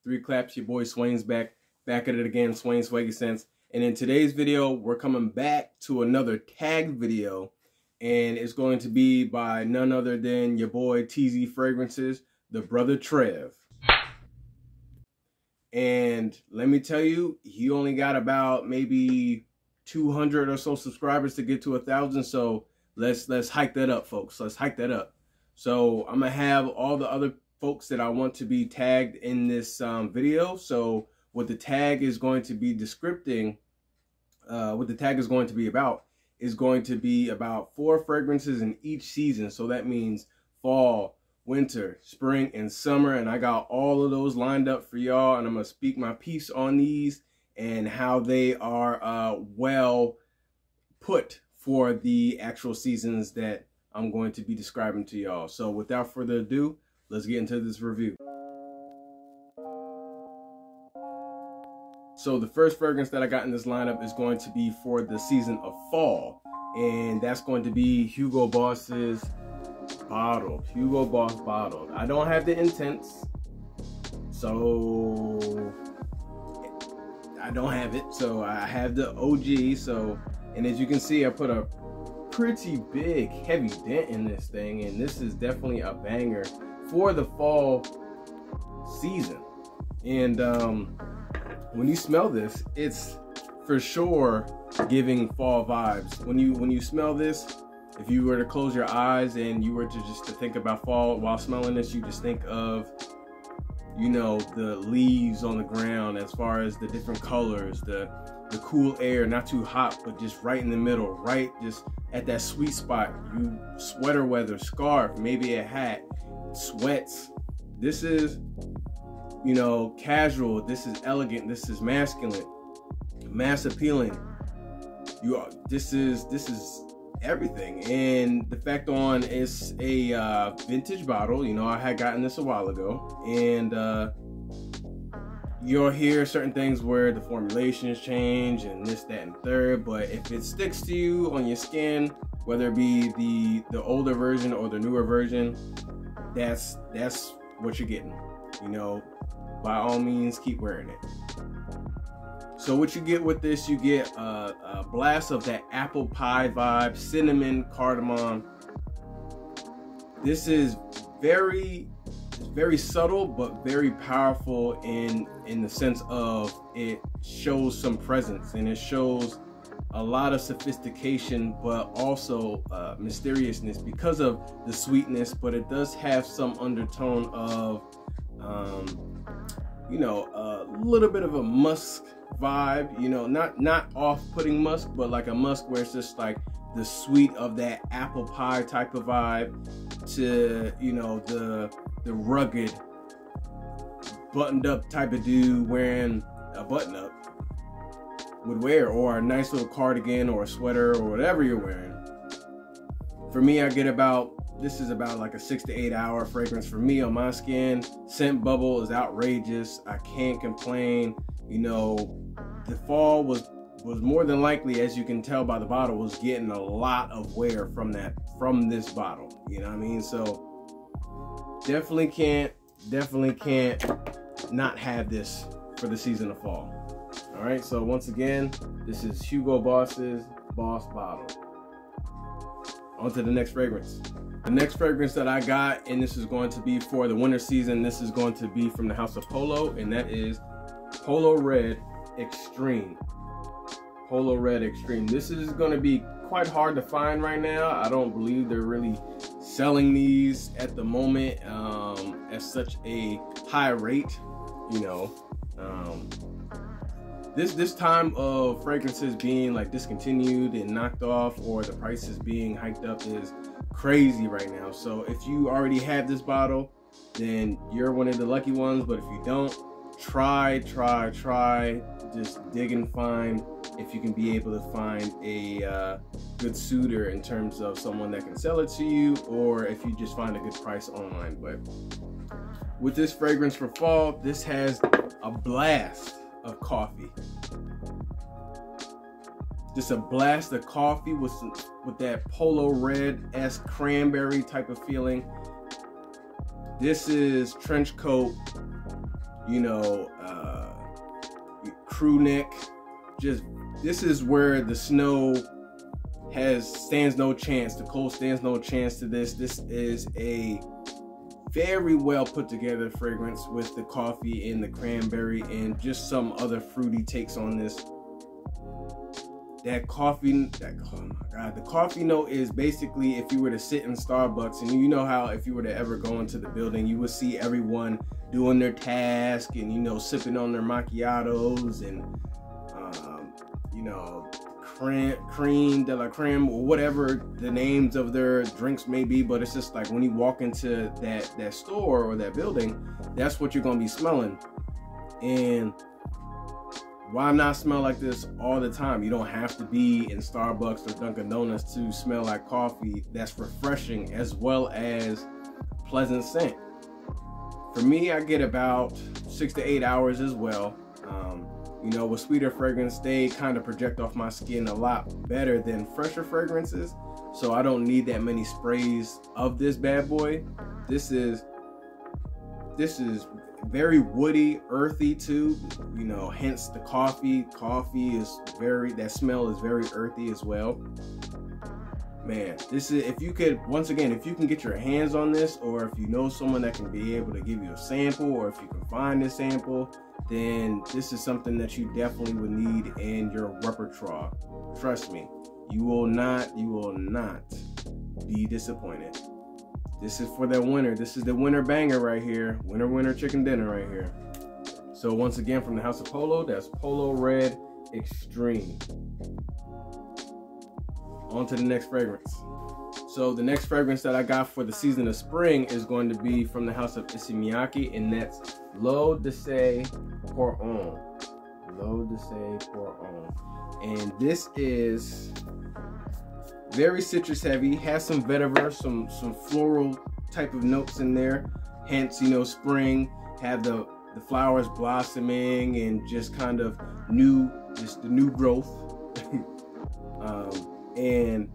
Three claps, your boy Swain's back at it again, Swain Swaggy Sense. And in today's video, we're coming back to another tag video, and it's going to be by none other than your boy TZ Fragrances, the brother Trev. And let me tell you, he only got about maybe 200 or so subscribers to get to 1,000. So let's hike that up, folks. Let's hike that up. So I'm gonna have all the other folks that I want to be tagged in this video. So what the tag is going to be descripting, what the tag is going to be about is going to be about 4 fragrances in each season. So that means fall, winter, spring, and summer. And I got all of those lined up for y'all. And I'm gonna speak my piece on these and how they are well put for the actual seasons that I'm going to be describing to y'all. So without further ado, let's get into this review. So the first fragrance that I got in this lineup is going to be for the season of fall, and that's going to be Hugo Boss's Bottled. Hugo Boss Bottled. I don't have the Intense, so I don't have it. So I have the OG. So, and as you can see, I put a pretty big heavy dent in this thing, and this is definitely a banger for the fall season. And when you smell this, it's for sure giving fall vibes. When you smell this, if you were to close your eyes and you were to just think about fall while smelling this, you just think of, you know, the leaves on the ground, as far as the different colors, the cool air, not too hot, but just right in the middle, right just at that sweet spot. You sweater weather, scarf, maybe a hat, sweats. This is, you know, casual. This is elegant. This is masculine, mass appealing. This is everything. And the fact on is a vintage bottle. You know, I had gotten this a while ago, and you'll hear certain things where the formulations change and this, that, and third. But if it sticks to you on your skin, whether it be the older version or the newer version, that's what you're getting. You know, by all means, keep wearing it. So what you get with this, you get a blast of that apple pie vibe, cinnamon, cardamom. This is very subtle, but very powerful in the sense of it shows some presence, and it shows a lot of sophistication, but also mysteriousness because of the sweetness. But it does have some undertone of you know, a little bit of a musk vibe, you know, not off-putting musk, but like a musk where it's just like the sweet of that apple pie type of vibe to, you know, the rugged buttoned up type of dude wearing a button up would wear, or a nice little cardigan or a sweater or whatever you're wearing. For me, I get this is about like a 6 to 8 hour fragrance for me on my skin. Scent bubble is outrageous. I can't complain. You know, the fall was more than likely, as you can tell by the bottle, was getting a lot of wear from this bottle. You know what I mean? So definitely can't not have this for the season of fall. All right. So once again, this is Hugo Boss's Boss Bottle. On to the next fragrance. The next fragrance that I got, and this is going to be for the winter season, this is going to be from the house of Polo, and that is Polo Red Extreme. Polo Red Extreme. This is going to be quite hard to find right now. I don't believe they're really selling these at the moment at such a high rate, you know. This time of fragrances being like discontinued and knocked off, or the prices being hiked up, is crazy right now. So if you already have this bottle, then you're one of the lucky ones. But if you don't, try, just dig and find, if you can be able to find a good suitor in terms of someone that can sell it to you, or if you just find a good price online. But with this fragrance for fall, this has a blast of coffee. Just a blast of coffee with that Polo Red-esque cranberry type of feeling. This is trench coat you know, crew neck. Just, this is where the snow stands no chance. The cold stands no chance to this. This is a very well put together fragrance with the coffee and the cranberry and just some other fruity takes on this. That coffee, oh my God, the coffee note is basically if you were to sit in Starbucks, and you know how if you were to ever go into the building, you would see everyone doing their task and, you know, sipping on their macchiatos and, you know, creme de la creme, or whatever the names of their drinks may be. But it's just like when you walk into that store or that building, that's what you're gonna be smelling. And why not smell like this all the time? You don't have to be in Starbucks or Dunkin' Donuts to smell like coffee that's refreshing as well as pleasant scent. For me, I get about 6 to 8 hours as well. You know, with sweeter fragrance, they kind of project off my skin a lot better than fresher fragrances. So I don't need that many sprays of this bad boy. This is very woody, earthy too. You know, hence the coffee. Coffee is that smell is very earthy as well. Man, this is, if you could, once again, if you can get your hands on this, or if you know someone that can be able to give you a sample, or if you can find a sample, then this is something that you definitely would need in your repertoire. Trust me, you will not be disappointed. This is for that winter. This is the winter banger right here. Winter chicken dinner right here. So once again, from the House of Polo, that's Polo Red Extreme. On to the next fragrance. So the next fragrance that I got for the season of spring is going to be from the house of Issey Miyake, and that's L'Eau d'Issey Pour On. L'Eau d'Issey Pour On. And this is very citrus heavy, has some vetiver, some floral type of notes in there. Hence, you know, spring, have the flowers blossoming and just kind of the new growth. And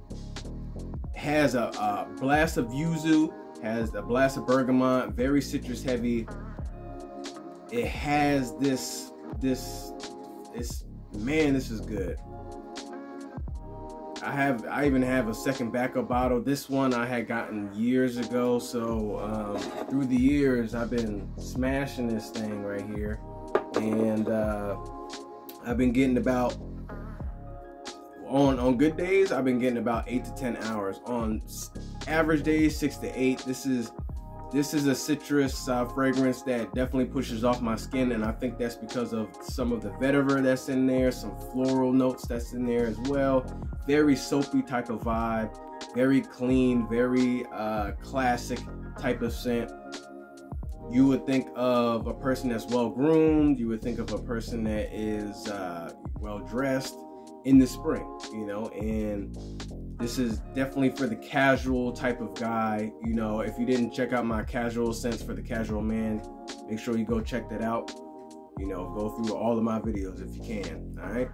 has a blast of yuzu, has a blast of bergamot, very citrus heavy. It has this man, this is good. I even have a second backup bottle. This one I had gotten years ago, so through the years I've been smashing this thing right here, and I've been getting about, on good days, I've been getting about 8 to 10 hours. On average days, 6 to 8. This is a citrus fragrance that definitely pushes off my skin, and I think that's because of some of the vetiver that's in there, some floral notes that's in there as well. Very soapy type of vibe, very clean, very classic type of scent. You would think of a person that's well groomed. You would think of a person that is well dressed in the spring, you know. And this is definitely for the casual type of guy. You know, if you didn't check out my casual scents for the casual man, make sure you go check that out. You know, go through all of my videos if you can. All right,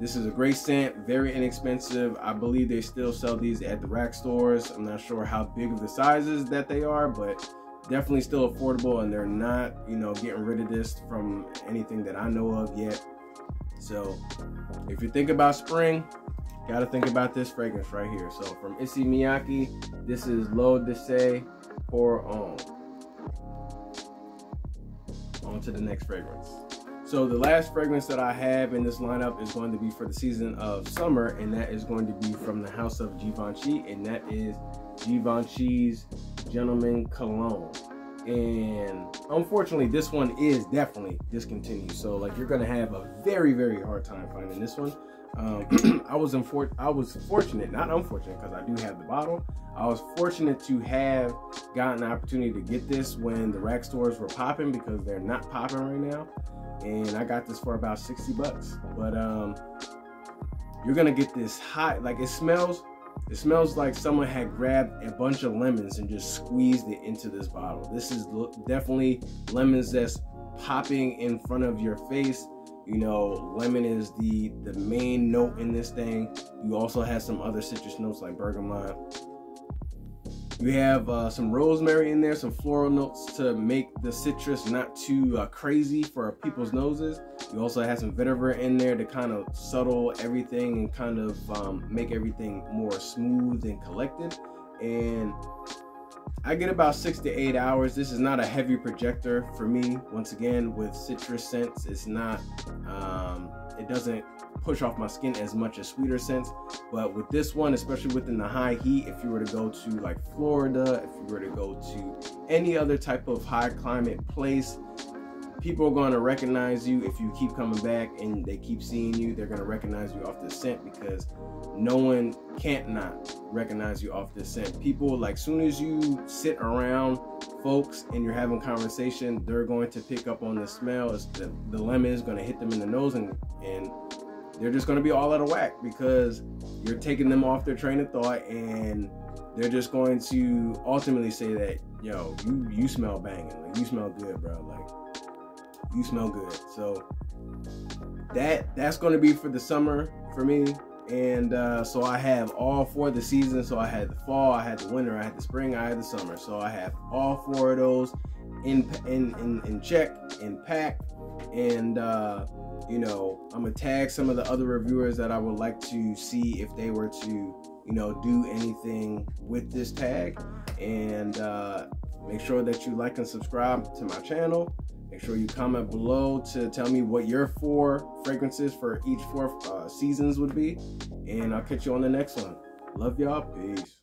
this is a great scent, very inexpensive. I believe they still sell these at the rack stores. I'm not sure how big of the sizes that they are, but definitely still affordable, and they're not, you know, getting rid of this from anything that I know of yet. So if you think about spring, gotta think about this fragrance right here. So from Issey Miyake, this is L'Eau d'Issey Pour On. On to the next fragrance. So the last fragrance that I have in this lineup is going to be for the season of summer, and that is going to be from the house of Givenchy, and that is Givenchy's Gentleman Cologne. And unfortunately, this one is definitely discontinued, so like you're gonna have a very hard time finding this one. I was fortunate, not unfortunate, because I do have the bottle. I was fortunate to have gotten the opportunity to get this when the rack stores were popping, because they're not popping right now. And I got this for about 60 bucks. But you're gonna get this hot, like it smells like someone had grabbed a bunch of lemons and just squeezed it into this bottle. This is definitely lemons that's popping in front of your face. You know, lemon is the main note in this thing. You also have some other citrus notes like bergamot. You have some rosemary in there, some floral notes to make the citrus not too crazy for people's noses. You also have some vetiver in there to kind of settle everything and kind of make everything more smooth and collected. And I get about 6 to 8 hours. This is not a heavy projector for me. Once again, with citrus scents, it's not, it doesn't push off my skin as much as sweeter scents. But with this one, especially within the high heat, if you were to go to like Florida, if you were to go to any other type of high climate place, people are going to recognize you. If you keep coming back and they keep seeing you, they're going to recognize you off the scent, because no one can't not recognize you off the scent. People, like, soon as you sit around folks and you're having conversation, they're going to pick up on the smell. It's the lemon is going to hit them in the nose, and they're just going to be all out of whack because you're taking them off their train of thought, and they're just going to ultimately say that, yo, you smell banging, like, you smell good, bro, like, you smell good. So that's going to be for the summer for me. And so I have all 4 of the seasons. So I had the fall, I had the winter, I had the spring, I had the summer. So I have all 4 of those in check, in pack. And you know, I'm gonna tag some of the other reviewers that I would like to see if they were to, you know, do anything with this tag. And make sure that you like and subscribe to my channel. Make sure you comment below to tell me what your 4 fragrances for each 4 seasons would be. And I'll catch you on the next one. Love y'all. Peace.